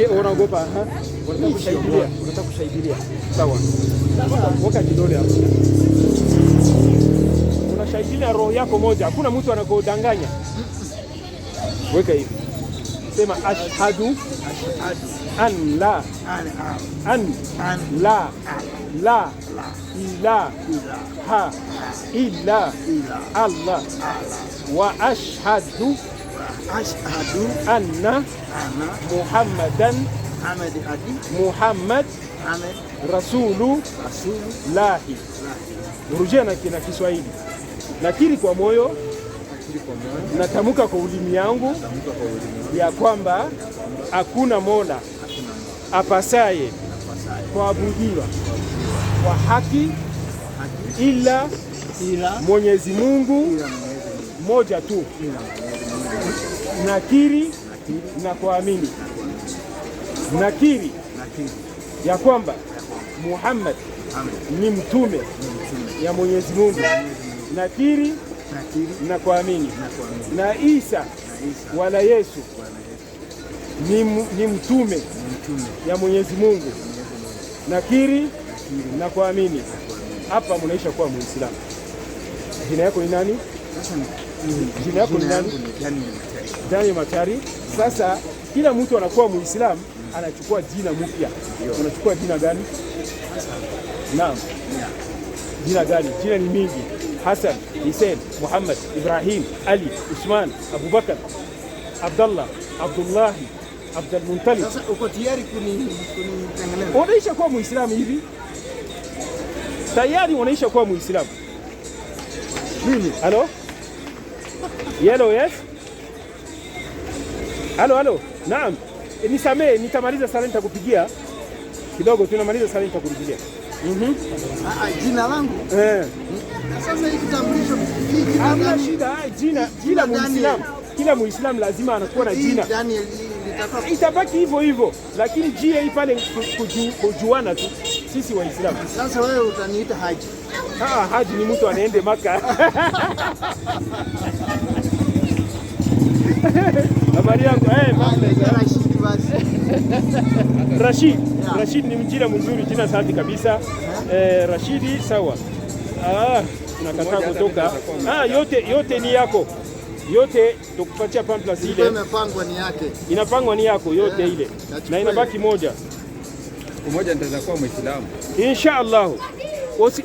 Unaogopa? Unataka kushahidia. Sawa. Weka kidole hapo. Unashahidia roho yako moja. Hakuna mtu anakodanganya. Weka hivi. Sema ashhadu an la ilaha illa Allah wa ashhadu anna Muhammad Rasulullahi. Urujia na Kiswahili. Nakiri kwa moyo, natamka kwa ulimi yangu ya kwamba hakuna mola apasaye kuabudiwa kwa haki ila Mwenyezi Mungu moja tu. Nakiri na kuamini. Nakiri ya kwamba Muhammad ni mtume ya Mwenyezi Mungu. Nakiri na kuamini. Na Isa wala Yesu ni mtume ya Mwenyezi Mungu. Nakiri na kuamini. Hapa mnaisha kuwa Muislamu. Jina yako ni nani? Jina yako ni nani? Daniel Matari. Sasa kila mtu anakuwa Muislamu anachukua jina mpya. Unachukua jina gani? Naam. Jina gani? Jina ni mingi. Hassan, Hussein, Muhammad, Ibrahim, Ali, Usman, Abubakar, Abdullah, Abdullahi, Abdul Muntalib. Sasa uko tayari kunitengeneza? Unaisha kuwa Muislamu hivi? Tayari unaisha kuwa Muislamu. Mimi. Halo? Yellow, yes? Halo. Naam. Nisamee, nitamaliza sala nitakupigia. Kidogo tunamaliza sala nitakurudia. Jina langu? Sasa hii kitambulisho hamna shida, jina Muislamu. Kila Muislamu lazima anakuwa na jina. Daniel itabaki hivyo, lakini jina hii pale kujuana tu sisi Waislamu. Sasa wewe utaniita Haji. Haji ni mtu anaende Maka. Habari yako? Rashid basi. Rashid ni jina mzuri, jina safi kabisa. Rashidi sawa. Tunakataa kutoka. Yote ni yako. Yote tukupatia pamphlet ile. Imepangwa ni yake. Inapangwa ni yako yote ile. Na inabaki moja. Umoja nitaweza kuwa Muislamu. Inshallah.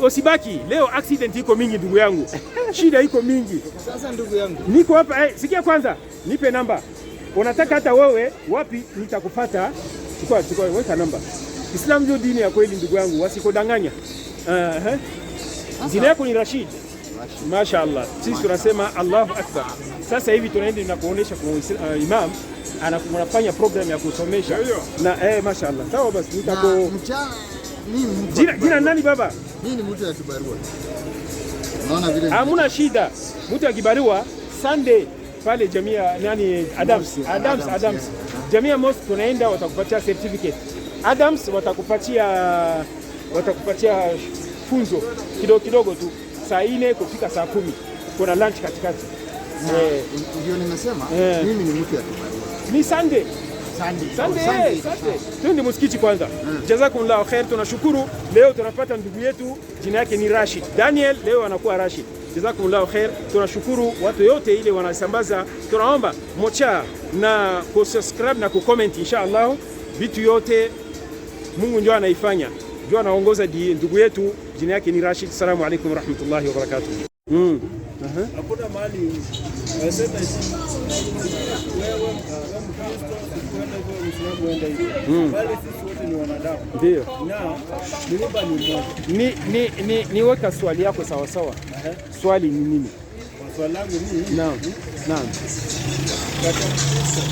Usibaki. Leo accident iko mingi ndugu yangu. Shida iko mingi. Sasa ndugu yangu. Niko hapa, sikia kwanza. Nipe namba. Unataka hata wewe wapi nitakufuata? Chukua weka namba. Islam ndio dini ya kweli ndugu yangu, wasikodanganya. Jina yako ni Rashid. Mashaallah. Sisi tunasema Allahu Akbar. Sasa hivi tunaenda na kuonesha kwa imam anafanya program ya kusomesha na mashaallah. Sawa basi nitako jina nani baba? Mimi ni mtu ya kibarua. Unaona vile? Hamna shida. Mtu ya kibarua Sunday pale Jamia nani Adams. Jamia Mosque tunaenda watakupatia certificate. Adams watakupatia funzo kidogo tu. Saa 4 kufika saa 10 kuna lunch katikati. Ndio nimesema mimi ni mtu ya kibarua. Ni Sunday. Twende msikiti kwanza. Jazakumullahu khair, tunashukuru. Leo tunapata ndugu yetu jina yake ni Rashid. Daniel leo anakuwa Rashid. Jazakumullahu khair, tunashukuru watu yote ile wanasambaza. Tunaomba mocha na kusubscribe na kucomment inshallah. Vitu yote Mungu ndio anaifanya. Ndio anaongoza ndugu yetu jina yake ni Rashid. Assalamu alaykum warahmatullahi wabarakatuh. Hakuna mahali wasema wewe Muislamu uende hivi. Bali sisi wote ni wanadamu. Ndio. Na nyumba ni moja. Niweka swali yako sawa sawa. Swali ni nini? Swali langu ni naam.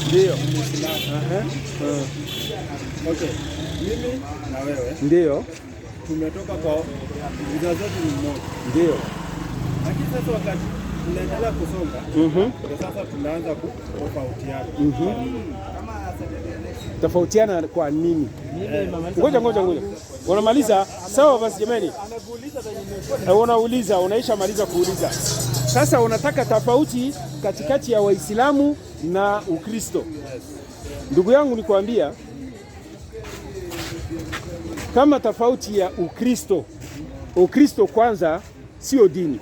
Ndio. Okay. Mimi na wewe. Ndio. Tumetoka kwa bidhaa zote ni moja. Ndio. Lakini sasa wakati tunaendelea kusonga, sasa tunaanza kutofautiana. Tofautiana kwa nini? Ngoja. Unamaliza? Sawa basi jamani. Unauliza, unaisha maliza kuuliza. Sasa unataka tofauti katikati ya Waislamu na Ukristo. Ndugu yangu nikwambia, kama tofauti ya Ukristo. Ukristo kwanza sio dini,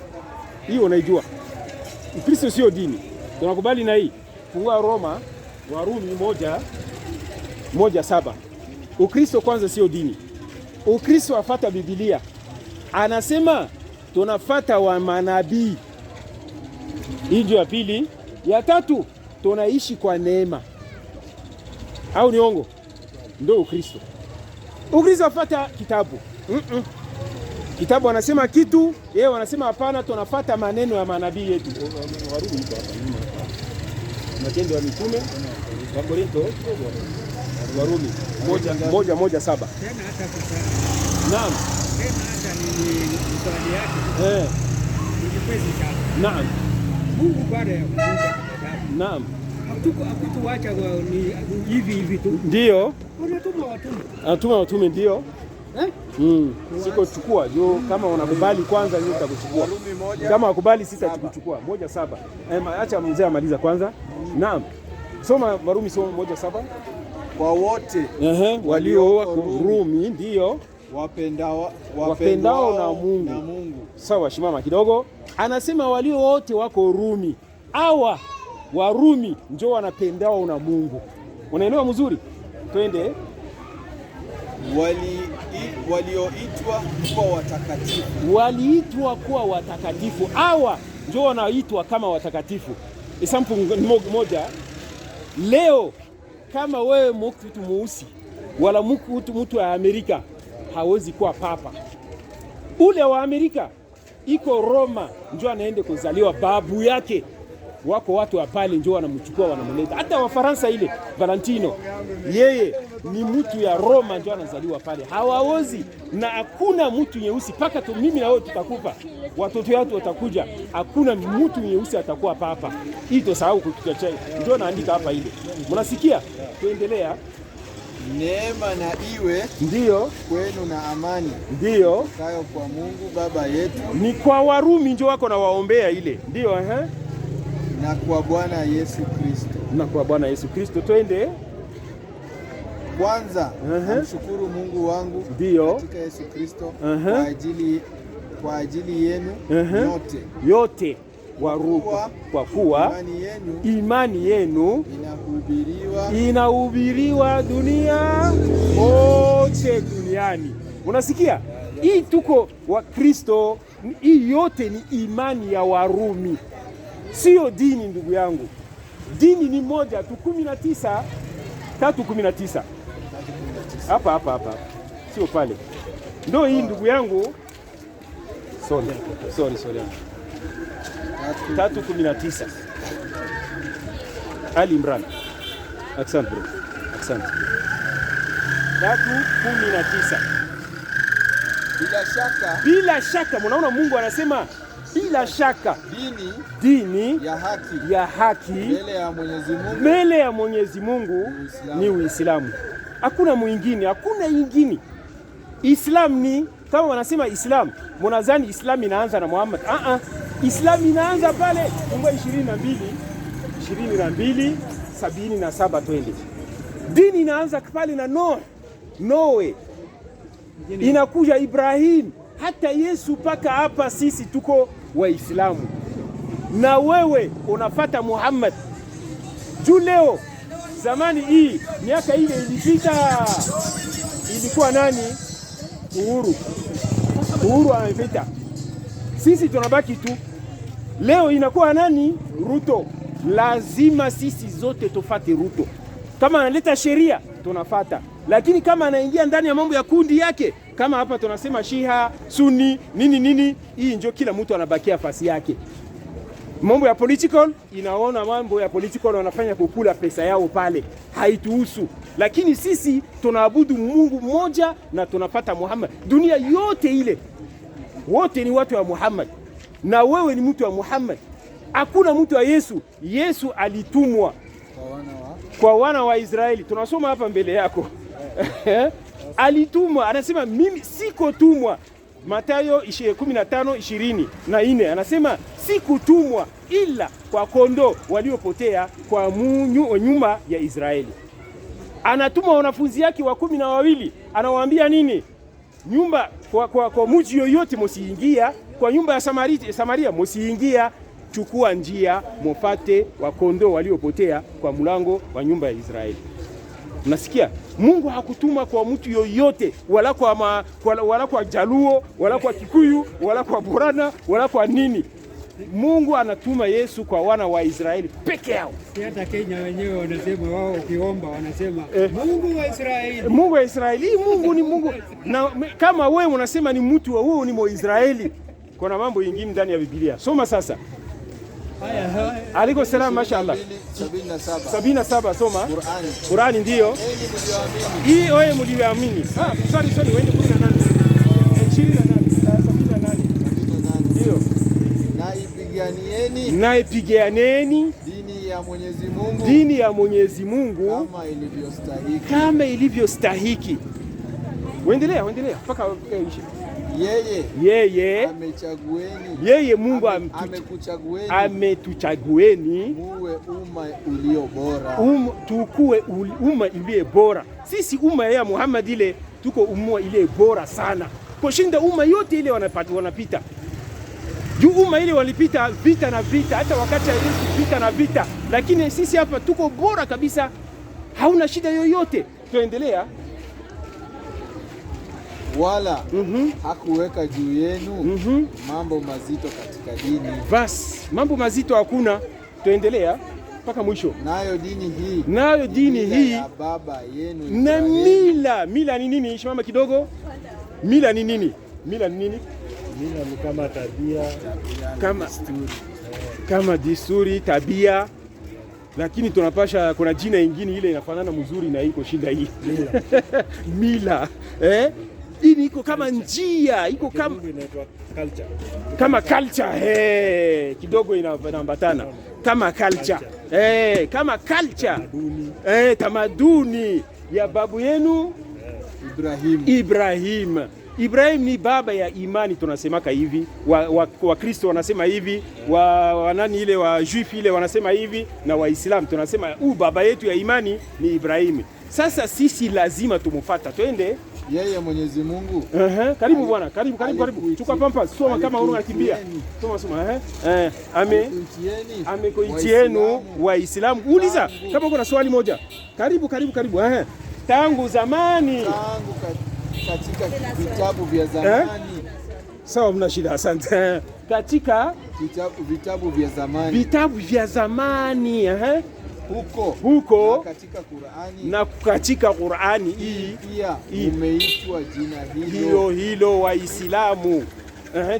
hiyo unaijua. Ukristo sio dini, tunakubali na hii. Fungua Roma, Warumi 1:7. Ukristo kwanza sio dini. Ukristo afata Biblia, anasema tunafata wa manabii. Hii ya pili. Ya tatu, tunaishi kwa neema. Au ni ongo? Ndio Ukristo. Ukristo afata kitabu. Kitabu anasema kitu, yeye wanasema hapana, tunafata maneno ya manabii yetu. Warumi iko hapa nyuma. Matendo ya Mitume, Wakorintho, Warumi 1:7. Tena hata kusali. Naam. Tena hata ni swali yake. Ni pesa sana. Naam. Mungu baada ya kuumba binadamu. Naam. Hakutuacha ni hivi tu. Ndio. Anatuma watume. Anatuma watume ndio. Siko chukua jo, kama unakubali kwanza ndio nitakuchukua. Kama wakubali sitakuchukua. 1:7. Acha mzee amaliza kwanza. Naam. Soma Warumi 1:7. Kwa wote walio Rumi ndio wapendao na Mungu. Sawa, shimama kidogo. Anasema walio wote wako Rumi. Hawa Warumi ndio wanapendao na Mungu. Unaelewa mzuri? Twende. Walioitwa kuwa watakatifu. Waliitwa kuwa watakatifu. Hawa ndio wanaitwa kama watakatifu. Example moja. Leo kama wewe mtu mweusi wala mtu wa Amerika hawezi kuwa papa. Ule wa Amerika iko Roma ndio anaende kuzaliwa, babu yake wako watu wa pale ndio wanamchukua wanamleta. Hata Wafaransa ile Valentino yeye ni mtu ya Roma ndio anazaliwa pale. Hawawezi, na hakuna mtu nyeusi paka tu mimi na wewe tutakufa. Watoto wetu watakuja, hakuna mtu nyeusi atakuwa papa. Hii tosahau kutuacha. Ndio naandika hapa ile. Mnasikia? Tuendelea. Neema na iwe ndio kwenu na amani ndio kayo kwa Mungu Baba yetu. Ni kwa Warumi ndio wako na waombea ile. Ndio na kwa Bwana Yesu Kristo. Na kwa Bwana Yesu Kristo. Twende. Kwanza namshukuru Mungu wangu ndio katika Yesu Kristo kwa ajili yenu yote Warumi, kwa kuwa imani yenu inahubiriwa dunia kote duniani. Unasikia? Hii tuko wa Kristo, hii yote ni imani ya Warumi. Sio dini ndugu yangu. Dini ni moja tu. 3:19 hapa sio pale. Ndio hii ndugu yangu. Sorry. 3:19 Ali Imran. Asante bro. Asante. 3:19 bila shaka mnaona Mungu anasema bila shaka dini ya haki mbele ya Mwenyezi Mungu ni Uislamu. Hakuna mwingine, hakuna ingine. Islam ni kama wanasema Islam, mnadhani Islam inaanza na Muhammad. Islam inaanza pale Mungu 22:77 twende. Dini inaanza pale na Noe. Inakuja Ibrahim, hata Yesu paka hapa sisi tuko Waislamu. Na wewe unafata Muhammad. Juu leo zamani hii miaka ile ilipita, ilikuwa nani? Uhuru amepita. Sisi tunabaki tu. Leo inakuwa nani? Ruto. Lazima sisi zote tufate Ruto. Kama analeta sheria tunafata, lakini kama anaingia ndani ya mambo ya kundi yake, kama hapa tunasema Shia, Sunni, nini, hii ndio kila mtu anabakia nafasi yake. Mambo ya political, inaona mambo ya political wanafanya kukula pesa yao pale, haituhusu. Lakini sisi tunaabudu Mungu mmoja na tunapata Muhammad. Dunia yote ile wote ni watu wa Muhammad, na wewe ni mtu wa Muhammad. Hakuna mtu wa Yesu. Yesu alitumwa kwa wana wa Israeli. Tunasoma hapa mbele yako. Alitumwa, anasema mimi siko tumwa. Mathayo 15:24 anasema sikutumwa ila kwa kondoo waliopotea kwa nyuma ya Israeli. Anatuma wanafunzi yake wa 12, anawaambia nini? nyumba kwa mji yoyote musiingia, kwa nyumba ya Samaria musiingia, chukua njia mufate wakondoo waliopotea kwa mlango wa nyumba ya Israeli. Unasikia? Mungu hakutuma kwa mtu yoyote, wala kwa Jaluo, wala kwa Kikuyu, wala kwa Borana, wala kwa nini. Mungu anatuma Yesu kwa wana wa Israeli peke yao. Hata Kenya wenyewe wanasema, wao ukiomba wanasema Mungu wa Israeli. Mungu wa Israeli, Mungu ni Mungu. Na kama wewe unasema ni mtu wa huo ni Mwisraeli, kuna mambo mengine ndani ya Biblia. Soma sasa. Aliko salam, mashaallah. 77 soma. Qur'ani ndio. Hii wewe mliamini. Sorry wewe 18. 78 ndio. Naipiganieni dini ya Mwenyezi Mungu kama ilivyostahiki. Endelea mpaka yeye Mungu ametuchagueni muwe umma ulio bora, tukue umma iliyo bora. Sisi umma ya Muhammad ile tuko umma ile bora sana kushinda umma yote ile wanapita. Juu umma ile walipita vita na vita, hata wakati ya Yesu vita na vita, lakini sisi hapa tuko bora kabisa, hauna shida yoyote. Tuendelea. Wala hakuweka juu yenu mambo mazito katika dini. Bas, mambo mazito hakuna. Tuendelea mpaka mwisho. Nayo dini hii ya baba yenu na mila ni nini? Shimama kidogo. Mila ni nini? Mila ni kama tabia, kama desturi, tabia, lakini tunapasha kuna jina ingine ile inafanana mzuri na iko shinda hii. Mila. Hii iko kama njia, iko kama culture. Kama culture, kidogo inaambatana. Kama culture. Kama culture. Tamaduni ya babu yenu Ibrahim. Ibrahim ni baba ya imani, tunasemaka hivi. Wa Kristo wanasema hivi, wa nani ile wa Juif ile wanasema hivi, na Waislamu tunasema baba yetu ya imani ni Ibrahim. Sasa sisi lazima tumufuata. Twende. Yeye Mwenyezi Mungu. Karibu bwana, karibu. Chukua pampa, soma kama unakimbia. Soma. Amekuitieni Waislamu. Uliza kama uko na swali moja. Karibu. Tangu zamani. Katika vitabu vya zamani. Sawa, mna shida, asante. Katika vitabu vya zamani. Huko na katika Qur'ani hii umeitwa jina hilo Waislamu.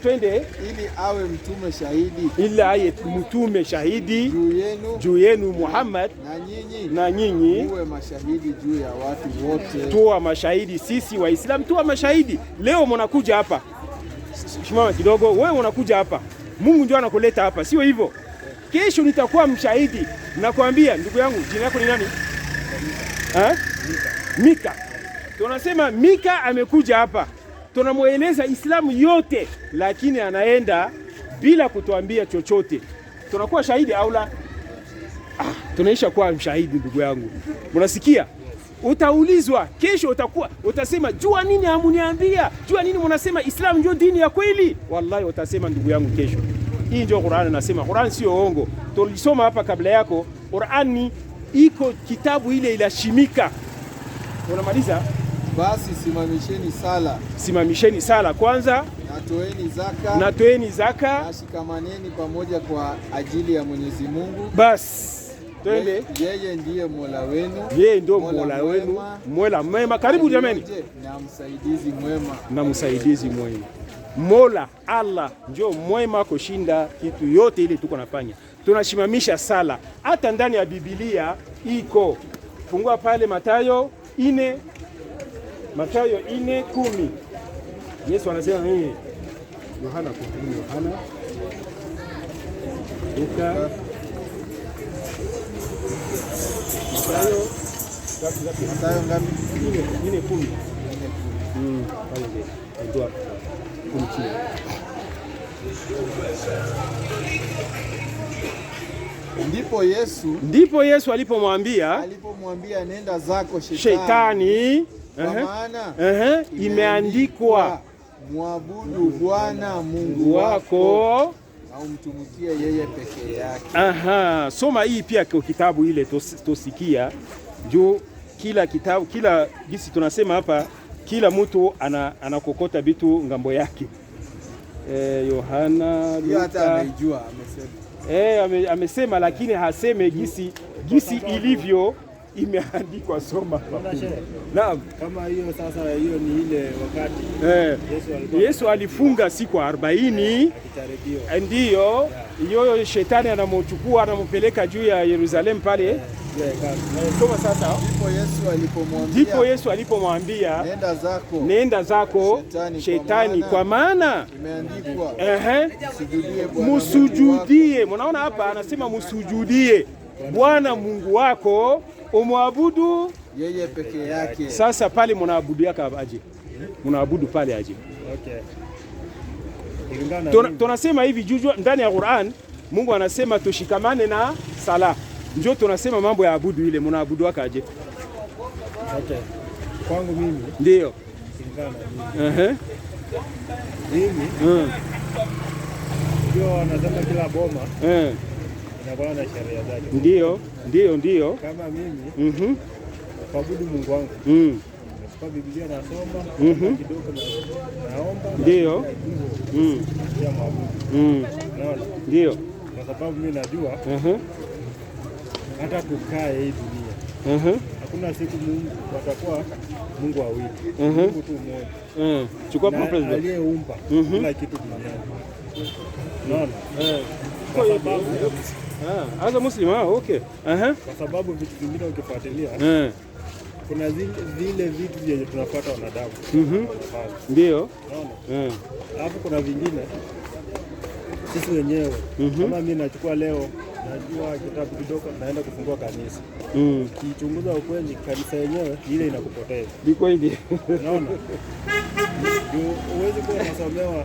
Twende. Ili awe mtume shahidi juu yenu Muhammad, na nyinyi muwe mashahidi juu ya watu wote. Tuwa mashahidi sisi Waislamu, tuwa mashahidi. Leo mnakuja hapa, shimama kidogo, wewe unakuja hapa, Mungu ndio anakuleta hapa, sio hivyo? Kesho nitakuwa mshahidi. Nakwambia ndugu yangu, jina lako ni nani? Mika. Tunasema Mika amekuja hapa, tunamueleza Islamu yote, lakini anaenda bila kutuambia chochote. Tunakuwa shahidi au la? Tunaisha kuwa mshahidi ndugu yangu. Mnasikia? Utaulizwa kesho, utasema jua nini hamuniambia? Jua nini mnasema Islamu ndio dini ya kweli? Wallahi utasema ndugu yangu kesho. Hii ndio Qur'an nasema. Qur'an sio uongo. Tulisoma hapa kabla yako. Qur'an iko kitabu ile ilashimika. Unamaliza? Basi simamisheni sala kwanza, na toeni zaka, na shikamaneni pamoja kwa ajili ya Mwenyezi Mungu. Basi twende. Yeye ndiye Mola wenu. Yeye ndio Mola wenu, Mola mwema. Karibu jameni. Na msaidizi mwema. Mola Allah ndio mwema kushinda kitu yote ile tuko nafanya. Tunashimamisha sala. Hata ndani ya Biblia iko. Fungua pale Mathayo 4:10. Yesu anasema nini? Yohana Luka Mathayo ngapi? 4:10. Ndio. Ndipo Yesu alipomwambia nenda zako shetani, Kwa maana imeandikwa, mwabudu Bwana Mungu wako na umtumikie yeye peke yake. Soma hii pia kwa kitabu ile tosikia juu kila kitabu, kila gisi tunasema hapa, kila mtu anakokota vitu ngambo yake. Yohana, Luka hata anaijua amesema. Amesema lakini haseme gisi ilivyo imeandikwa. Soma. Naam. Kama hiyo sasa, hiyo ni ile wakati Yesu alifunga siku 40 akitaribiwa. Ndiyo, hiyo shetani anamochukua anampeleka juu ya Yerusalemu pale. Soma sasa. Ndipo Yesu alipomwambia nenda zako shetani, kwa maana imeandikwa musujudie. Mnaona hapa anasema musujudie Bwana Mungu wako, umwabudu yeye peke yake. Sasa pale mnaabudu yake aje? Mnaabudu pale aje? Tunasema hivi juu ndani ya Qur'an Mungu anasema tushikamane na sala. Njoo tunasema mambo ya abudu ile, mnaabudu wake aje? Kwangu mimi ndio mimi ndio anasema kila boma inakuwa na sheria zake. Ndio. Kama mimi kuabudu Mungu wangu. Kwa Biblia nasoma kidogo naomba. Ndio. Ya maabudu. Ndio. Kwa sababu mimi najua hata tukae hii dunia. Hakuna siku Mungu watakuwa Mungu wawili. Mungu tu mmoja. Chukua president aliyeumba kila kitu duniani. Naona? Kwa sababu as Muslim, okay. Kwa sababu vitu vingine ukifuatilia kuna vile vitu vyenye tunafuata wanadamu. Ndio. Naona? Alafu kuna vingine sisi wenyewe kama mimi nachukua leo, najua kitabu kidogo, naenda kufungua kanisa. Kichunguza ukweli, kanisa yenyewe ile inakupoteza. Ni kweli. Naona? Uwezi kuwa unasomewa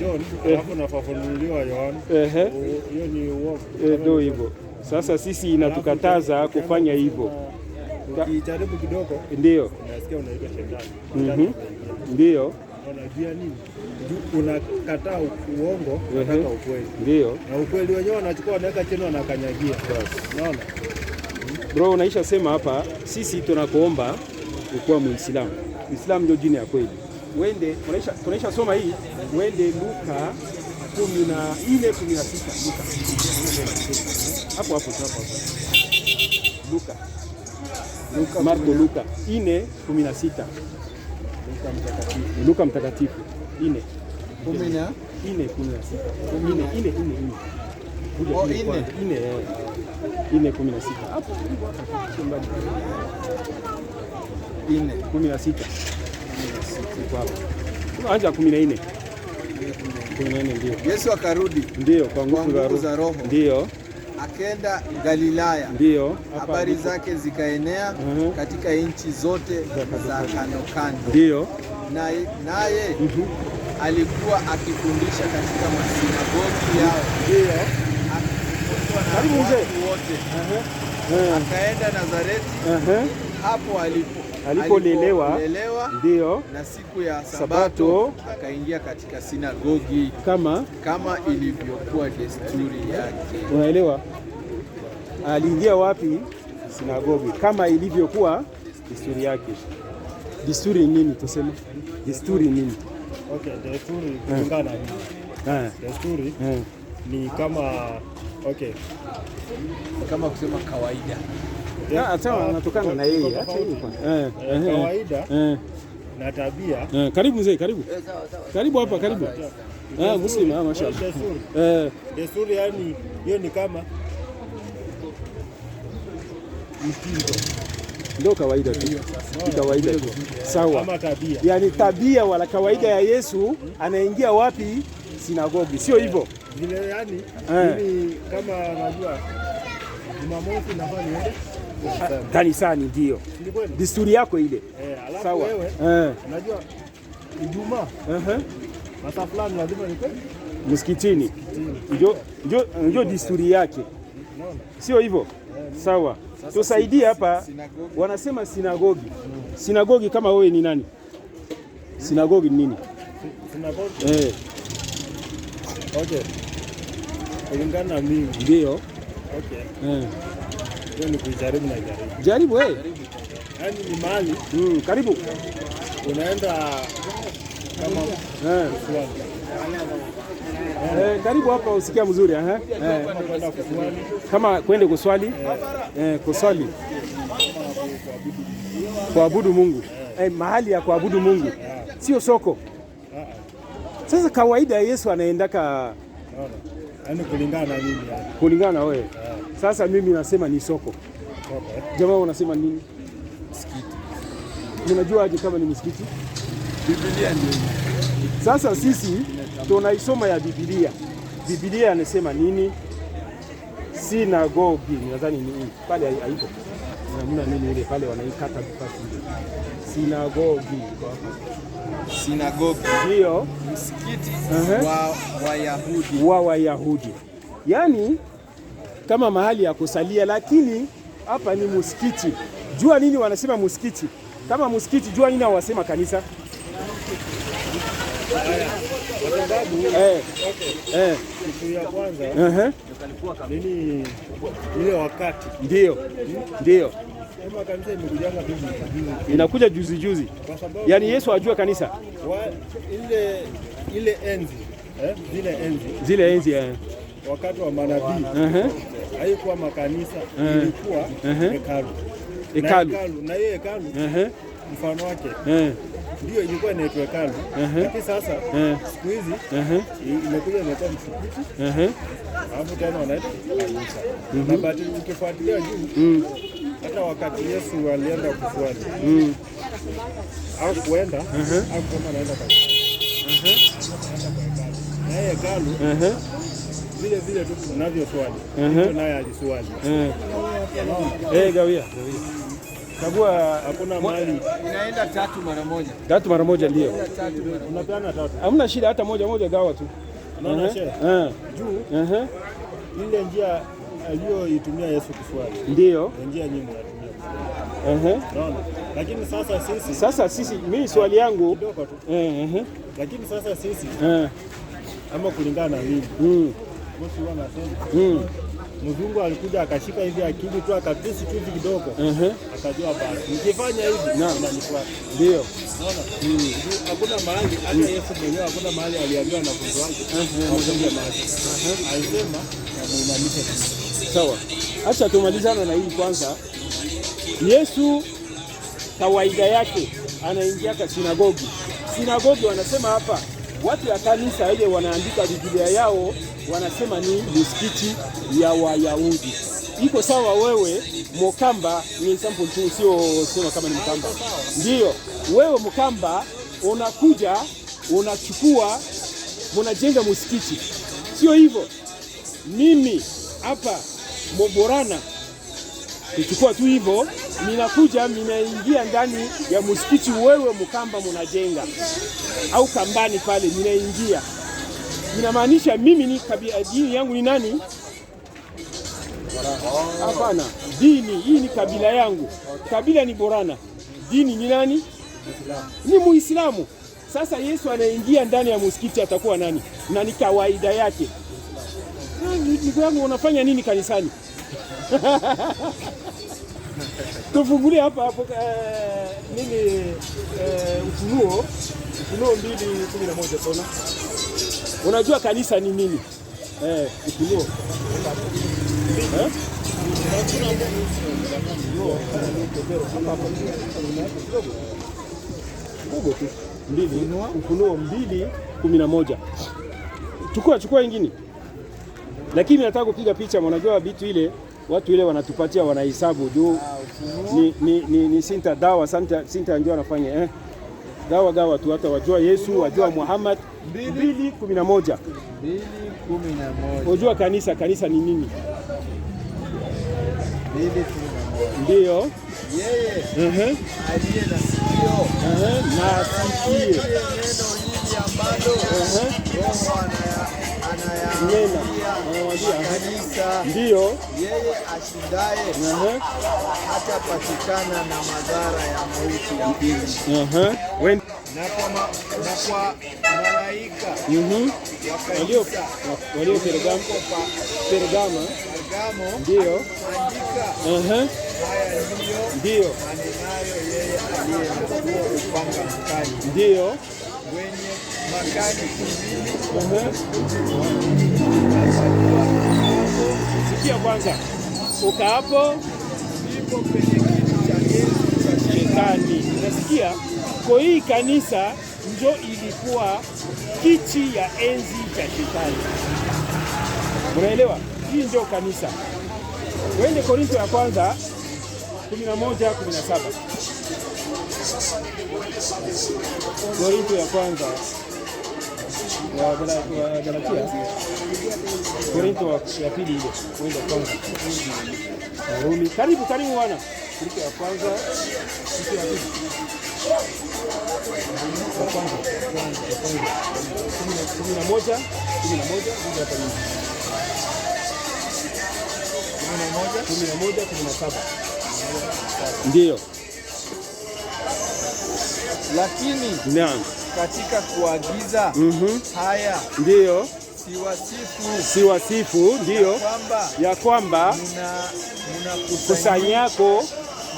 John alafu nafafanuliwa Yohana. Hiyo ni uongo. Ndio hivyo. Sasa sisi inatukataza kufanya hivyo. Ukijaribu kidogo ndio unasikia unaitwa shetani. Ndio. Unajua nini? Unakataa uongo, unataka ukweli. Ndio. Na ukweli wenyewe wanachukua wanaweka chini wanakanyagia. Unaona? Bro, unaisha sema hapa sisi tunakuomba ukuwa Muislamu. Uislamu ndio dini ya kweli. Wende tunaisha soma hii, wende Luka 14:16. Hapo. Marko Luka 4:16. Luka mtakatifu 4:16. Hapo 4:16. Anja 14. 14 ndio. Yesu akarudi. Ndio, kwa nguvu za Roho. Ndio. Akaenda Galilaya. Ndio. Habari zake zikaenea katika nchi zote za kando kando. Ndio. Naye alikuwa akifundisha katika masinagogi yao. Ndio. Karibu mzee wote. Akaenda Nazareti. Hapo alipolelewa. Ndio. Na siku ya Sabato akaingia katika sinagogi kama ilivyokuwa desturi yake. Unaelewa? Aliingia wapi? Sinagogi kama ilivyokuwa desturi yake. Desturi nini tuseme? Desturi nini? Okay, desturi kulingana na desturi ni kama kama kusema kawaida. Hata anatokana na yeye. Acha hiyo kwanza. Kawaida na tabia. Karibu mzee, karibu. Karibu hapa, karibu. Muslim, mashaallah. Desturi yani hiyo ni kama mtindo. Ndio kawaida tu. Kawaida tu. Sawa. Kama tabia. Yaani tabia wala kawaida ya Yesu anaingia wapi? Sinagogi. Sio hivyo. Vile yani kama najua Jumamosi nafaa niende kanisani, ndio desturi yako ile. Sawa. Unajua Ijumaa masaa fulani lazima niko msikitini, ndio desturi yake, sio hivyo? Sawa, tusaidie hapa. Wanasema sinagogi Sinagogi kama wewe ni nani? Sinagogi ni nini? Sinagogi? Okay. Kulingana na mimi. Ndio. Okay. Ndio ni kujaribu na jaribu. Jaribu wewe. Yaani ni mahali. Karibu. Unaenda kama karibu hapa usikia mzuri kama kwende kuswali kuswali kuabudu Mungu mahali ya kuabudu Mungu sio soko. Sasa kawaida Yesu anaendaka yaani kulingana na mimi kulingana na wewe. Sasa mimi nasema ni soko. Jamaa unasema nini? Msikiti. Unajua aje kama ni msikiti? Biblia ndio. Sasa sisi tunaisoma ya Biblia. Biblia anasema nini? Sinagogi, nadhani ni pale haiko. Namna nini ile pale wanaikata basi. Sinagogi kwa hapa. Sinagogi ndio msikiti wa Wayahudi. Yaani kama mahali ya kusalia, lakini hapa ni msikiti. Jua nini wanasema msikiti? Kama msikiti, jua nini wanasema kanisa? Kitu ya kwanza nini ile wakati ndio kama kanisa imekujanga juzi, inakuja juzi. Yaani Yesu ajua kanisa zile enzi wakati wa manabii haikuwa makanisa, ilikuwa hekalu na hiyo hekalu mfano wake ndio ilikuwa inaitwa hekalu. Lakini sasa siku hizi imekuja imekuwa msikiti, alafu tena wanaita kanisa. Na baada ukifuatilia juu hata wakati Yesu alienda kuswali au kuenda au kama anaenda kanisa na hekalu vile tu tunavyoswali ndio naye aliswali. Gawia Kagua hakuna mali inaenda tatu mara moja ndio. Unapeana tatu. Hamna shida hata moja gawa tu. Unaona juu ile njia aliyoitumia Yesu kuswali. Ndio. Njia nyingi anatumia. Unaona? Lakini sasa sisi mimi swali yangu kidogo tu. Lakini sasa sisi ama kulingana na mimi. Mtu anasema mzungu alikuja akashika hivi akili tu akatusi tu kidogo, akajua basi nikifanya hivi inanifuata. Ndio unaona, hakuna mahali hata Yesu mwenyewe hakuna mahali aliambiwa na wanafunzi wake wafunge macho, alisema muinamishe. Sawa, acha tumalizane na hii kwanza. Yesu kawaida yake anaingia kwa sinagogi wanasema hapa watu ya kanisa ile wanaandika Biblia yao wanasema ni msikiti ya Wayahudi. Iko sawa wewe Mkamba, ni sample tu, sio sema kama ni Mkamba. Ndio, wewe Mkamba unakuja unachukua unajenga msikiti. Sio hivyo. Mimi hapa Moborana nichukua tu hivyo, ninakuja ninaingia ndani ya msikiti wewe Mkamba mnajenga au Kambani pale ninaingia. Inamaanisha mimi ni dini yangu ni nani? Hapana, dini hii ni kabila yangu. Kabila ni Borana. Dini ni nani? Ni Muislamu. Sasa Yesu anaingia ndani ya msikiti atakuwa nani? Na ni kawaida yake. Ndugu yangu unafanya nini kanisani? Tufungulie hapa nini Ufunuo 2:11 tona. Unajua kanisa ni nini? Ufunuo. Ufunuo 2:11. Chukua ingine. Lakini nataka kupiga picha, unajua vitu ile watu ile wanatupatia wanahesabu juu ni Sinta dawa Sinta ndio anafanya gawa tu hata wajua Yesu wajua Muhammad 2:11. Unajua kanisa ni nini? 2:11. Ndio. Yeye aliye na sikio na asikie neno hili ambalo Roho Wanamwambia kanisa, ndio yeye ashindaye hatapatikana na madhara ya mauti ya pili. Na kwa malaika walio Pergamo ndio andika, haya ndiyo anenayo yeye aliye na upanga mkali, ndio wenye makali sikia kwanza, ukaapo ndipo penye kiti cha enzi cha Shetani. Nasikia kwa hii kanisa ndio ilikuwa kiti ya enzi cha Shetani. Unaelewa? Hii ndio kanisa. Wende Korintho ya kwanza 11:17. Korintho ya kwanza wa Galatia. Korintho ya pili ile. Wende kwanza. Rumi. Karibu wana. Korintho ya kwanza, Korintho ya pili. Kwa kwanza. 11 17. Ndio. Lakini katika kuagiza haya ndio siwasifu ndio ya kwamba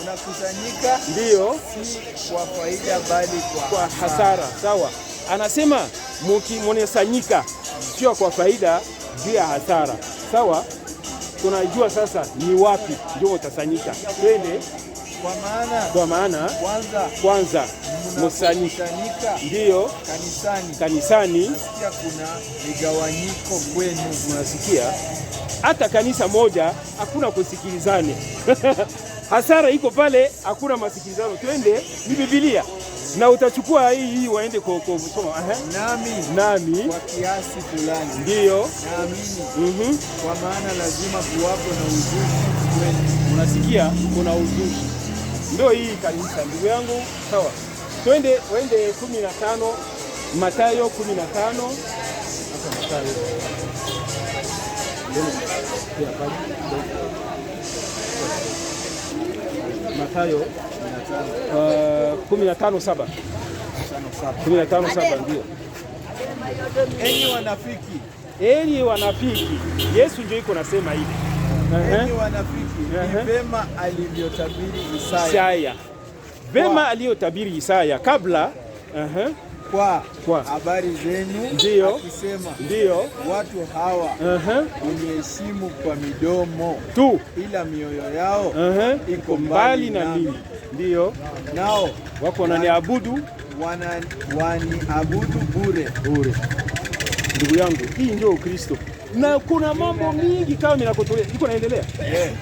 mnakusanyika ndio si kwa faida bali kwa hasara. Sawa, anasema mkikusanyika sio kwa faida, bila hasara. Sawa, tunajua sasa ni wapi ndio utasanyika. Twende kwa maana kwanza msanyika ndio kanisani. Nasikia kuna migawanyiko kwenu, unasikia hata kanisa moja hakuna kusikilizane. Hasara iko pale, hakuna masikilizano. Twende, ni Biblia na utachukua hii waende kusoma. Nami kwa kiasi fulani ndio naamini, kwa maana lazima kuwapo na uzushi kwenu. Unasikia kuna uzushi, ndio hii kanisa, ndugu yangu. Sawa, twende wende 15, Mathayo 15. Mathayo 15:7. 15:7 ndio. Enyi wanafiki, Yesu ndio iko nasema hivi. Enyi wanafiki, ni vema alivyotabiri Isaya. Vema aliyotabiri Isaya kabla kwa habari zenu, ndio akisema ndio watu hawa uniheshimu kwa midomo tu, ila mioyo yao iko mbali na mimi. Ndio nao wako wananiabudu, waniabudu bure. Ndugu yangu, hii ndio Ukristo. Na kuna mambo mingi kama ninakotolea. Iko naendelea.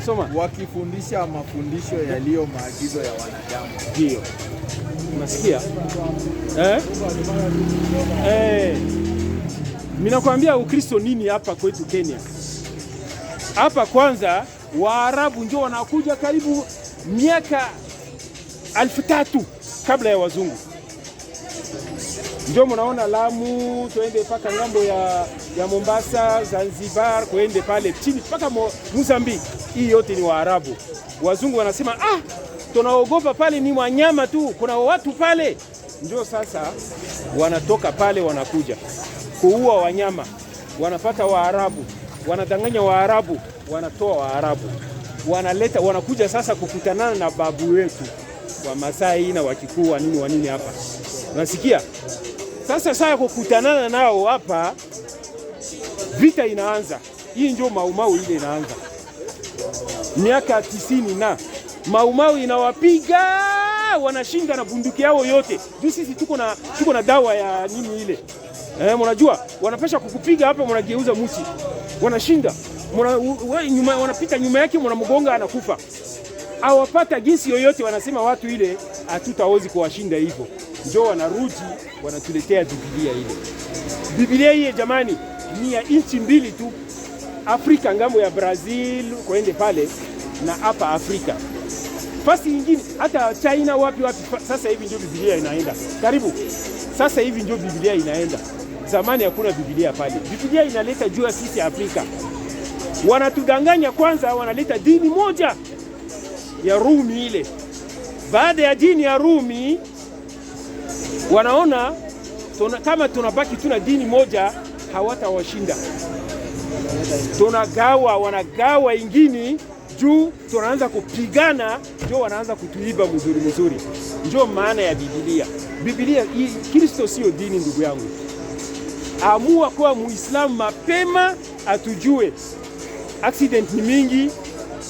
Soma. Wakifundisha mafundisho yaliyo maagizo ya wanadamu. Ndio. Unasikia? Mimi nakwambia Ukristo nini hapa kwetu Kenya. Hapa kwanza Waarabu ndio wanakuja karibu miaka 1000 kabla ya wazungu. Ndio mnaona Lamu, tuende mpaka ngambo ya Mombasa, Zanzibar, kuende pale chini mpaka Mozambique. Hii yote ni Waarabu. Wazungu wanasema tunaogopa pale, ni wanyama tu, kuna watu pale. Ndio sasa wanatoka pale wanakuja kuua wanyama, wanapata Waarabu, wanadanganya Waarabu, wanatoa Waarabu, wanaleta, wanakuja sasa kukutanana na babu wetu wa Masai na Wakikuyu wa nini hapa. Unasikia? Sasa kukutanana nao hapa, vita inaanza. Hii ndio Maumau ile inaanza miaka 90 na Maumau inawapiga, wanashinda na bunduki yao yote. Juu sisi tuko na dawa ya nini ile. Mnajua wanapesha kukupiga hapa, mnageuza mti. Wanashinda. Wanapita nyuma yake, mnamgonga anakufa. Hawapata jinsi yoyote, wanasema watu ile hatutawezi kuwashinda hivyo. Ndio wanarudi wanatuletea Biblia ile. Biblia hii jamani ni ya nchi mbili tu. Afrika ngambo ya Brazil kuende pale na hapa Afrika. Fasi nyingine hata China wapi sasa hivi ndio Biblia inaenda. Karibu. Sasa hivi ndio Biblia inaenda. Zamani hakuna Biblia pale. Biblia inaleta juu ya sisi Afrika. Wanatudanganya kwanza, wanaleta dini moja ya Rumi ile. Baada ya dini ya Rumi wanaona kama tunabaki tuna dini moja hawatawashinda. Wanagawa ingine juu tunaanza kupigana, ndio wanaanza kutuiba mzuri. Ndio maana ya Biblia. Biblia, Kristo sio dini ndugu yangu. Amua kuwa Muislamu mapema atujue. Accident ni mingi,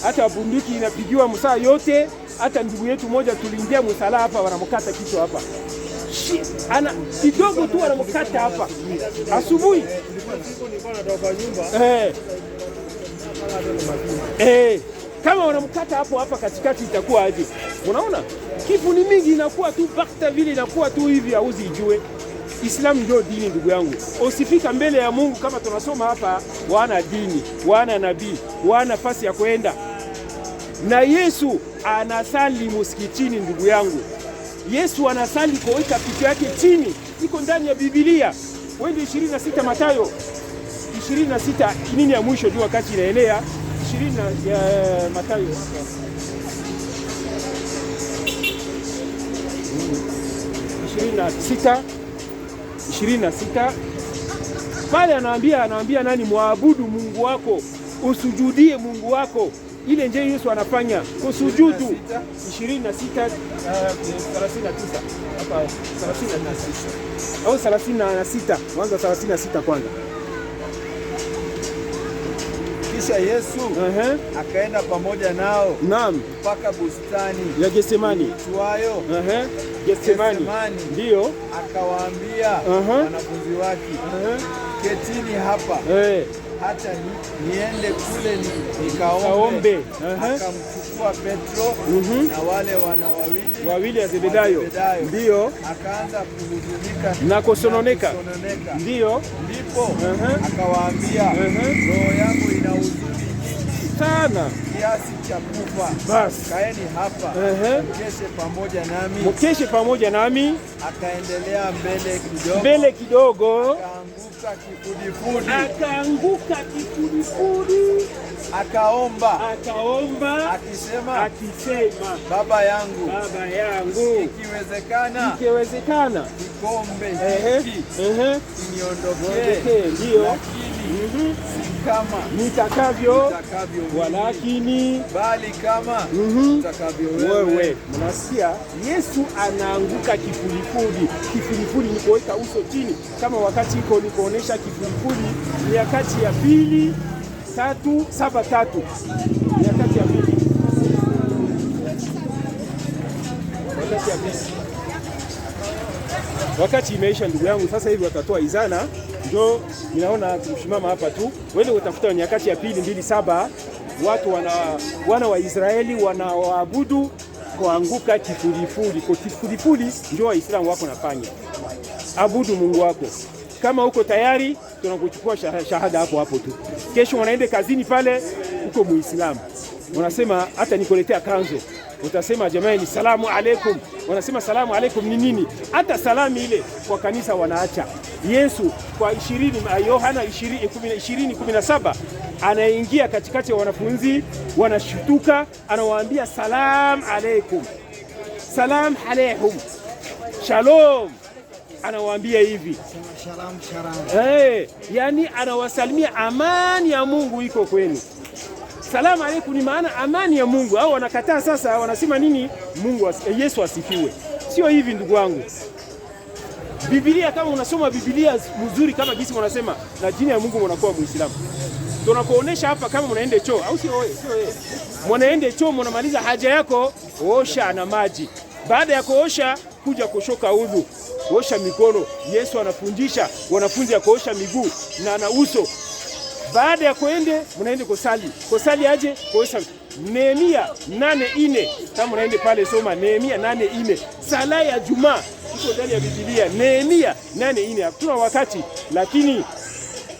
hata bunduki inapigiwa msaa yote. Hata ndugu yetu moja tuliingia msala hapa, wanamkata kichwa hapa. Ana kidogo tu wanamkata hapa. Asubuhi. Kama wanamkata hapo hapa katikati itakuwa aje? Unaona? Kifu ni mingi, inakuwa tu bakta vile, inakuwa tu hivi, hauzi ijue. Islam ndio dini ndugu yangu. Usifika mbele ya Mungu kama tunasoma hapa, wana dini, wana nabii, wana nafasi ya kwenda. Na Yesu anasali msikitini ndugu yangu. Yesu anasali kuweka kichwa yake chini. Iko ndani ya Biblia. Wende 26 Mathayo 26 nini ya mwisho ndio wakati inaelea 20 ya Mathayo 26 pale anaambia nani? Muabudu Mungu wako, usujudie Mungu wako. Ile nje Yesu anafanya kusujudu. 26 39 hapa 39 au 36, kwanza 36 kwanza. Kisha Yesu akaenda pamoja nao mpaka bustani ya Getsemani itwayo Getsemani. Ndio akawaambia wanafunzi wake, ketini hapa hata niende kule nikaombe. Akamchukua Petro na wale wana wawili ya Zebedayo, ndio akaanza kuhuzunika na kusononeka. Ndio ndipo akawaambia, roho yangu ina huzuni nyingi sana kiasi cha kufa. Basi kaeni hapa mkeshe pamoja nami. Akaendelea mbele kidogo akaanguka kifudifudi, akaomba akisema, Baba yangu ikiwezekana kikombe hiki kiniondokee, ndio kama nitakavyo walakini bali kama utakavyo wewe. Mnasikia Yesu anaanguka kifudifudi. Kifudifudi ni kuweka uso chini, kama wakati iko ni kuonesha kifudifudi. Nyakati ya pili 3:7 nyakati ya pili. Wakati imeisha ndugu yangu, sasa hivi watatoa izana. Ndio ninaona tushimama hapa tu. Wewe utafuta nyakati ya pili 2:7. Watu wana wa Israeli wanaabudu kuanguka kifudifudi. Kwa kifudifudi ndio Waislamu wako nafanya. Abudu Mungu wako. Kama uko tayari tunakuchukua shahada hapo tu. Kesho wanaenda kazini pale, uko Muislamu. Wanasema hata nikuletea kanzo. Utasema jamani salamu alaikum. Wanasema salamu alaikum ni nini? Hata salamu ile kwa kanisa wanaacha. Yesu kwa Yohana 20:17 anaingia katikati ya wanafunzi, wanashutuka, anawaambia salam alaikum. Salam alaikum. Shalom. Anawaambia hivi. Shalom. Yani anawasalimia amani ya Mungu iko kwenu. Salamu alaikum ni maana amani ya Mungu. Au wanakataa sasa, wanasema nini? Yesu asifiwe. Sio hivi ndugu wangu. Biblia, kama unasoma Biblia mzuri kama jinsi wanasema, na jina ya Mungu unakuwa Muislamu. Tunakuonesha hapa kama mnaende choo au sio wewe? Mnaende choo, mnamaliza haja yako, osha na maji. Baada ya kuosha kuja kushoka udhu, osha mikono. Yesu anafundisha wanafunzi ya kuosha miguu na uso. Baada ya kuende mnaende kusali aje? Kuosha. Nehemia 8:4 kama mnaende pale soma Nehemia 8:4. Sala ya Jumaa iko ndani ya Biblia. Nehemia 8:4. Hatuna wakati, lakini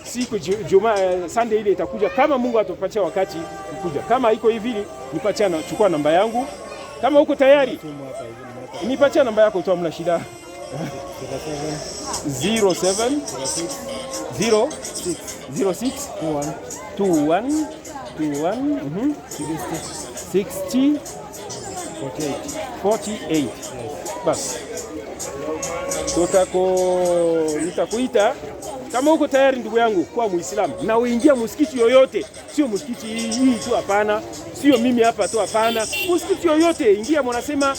siku Jumaa Sunday ile itakuja kama Mungu atupatia wakati kukuja. Kama iko hivi nipatia, chukua namba yangu. Kama uko tayari nipatia namba yako tu, hamna shida. 07 06 21 60 48. Basi nitakuita kama uko tayari ndugu yangu kuwa Muislamu na uingia msikiti yoyote, sio msikiti hii tu, hapana, sio mimi hapa tu, hapana, msikiti yoyote ingia, mnasema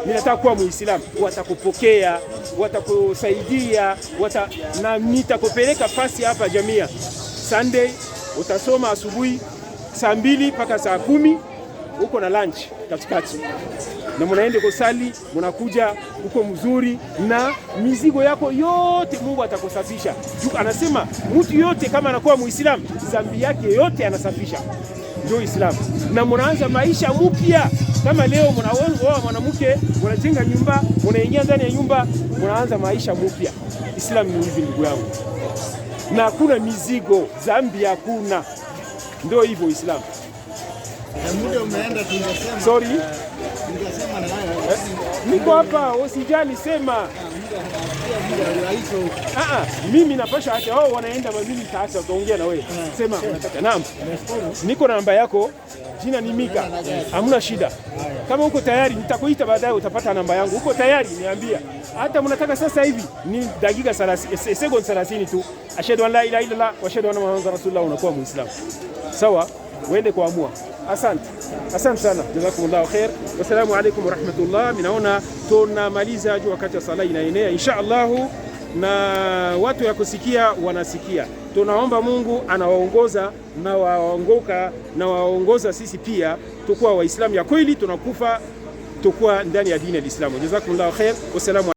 ninataka kuwa Muislamu, watakupokea, watakusaidia, na nitakupeleka fasi hapa Jamia Sunday, utasoma asubuhi saa 2 mpaka saa 10, uko na lunch katikati, na mnaende kusali, mnakuja uko mzuri, na mizigo yako yote Mungu atakusafisha. Anasema mtu yote kama anakuwa Muislamu, dhambi yake yote anasafisha. Ndio Islam. Na mnaanza maisha mpya. Kama leo mnaoa mwanamke, mnajenga nyumba, mnaingia ndani ya nyumba, mnaanza maisha mpya. Islam ni hivi ndugu yangu. Na kuna mizigo, dhambi hakuna. Ndio hivyo Islam. Muda umeenda, tungesema. Sorry. Tungesema na niko hapa, usijali, sema. Mimi napasha acha wao wanaenda, mimi nitaacha, utaongea na wewe. Sema unataka. Naam. Niko na namba yako. Jina ni Mika. Hamna shida. Kama uko tayari nitakuita baadaye, utapata namba yangu. Uko tayari niambia. Hata mnataka sasa hivi ni dakika 30, sekunde 30 tu. Ashhadu an la ilaha illallah wa ashhadu anna muhammadar rasulullah, unakuwa Muislamu. Sawa? Uende kuamua. Asante sana, jazakumullahu khair. Wassalamu alaykum wa rahmatullah. Minaona tunamaliza wakati wa sala inaenea insha Allah, na watu ya kusikia wanasikia. Tunaomba Mungu anawaongoza na waongoza sisi pia tukua Waislamu ya kweli, tunakufa tukua ndani ya dini ya Uislamu. Jazakumullahu khair. Wassalamu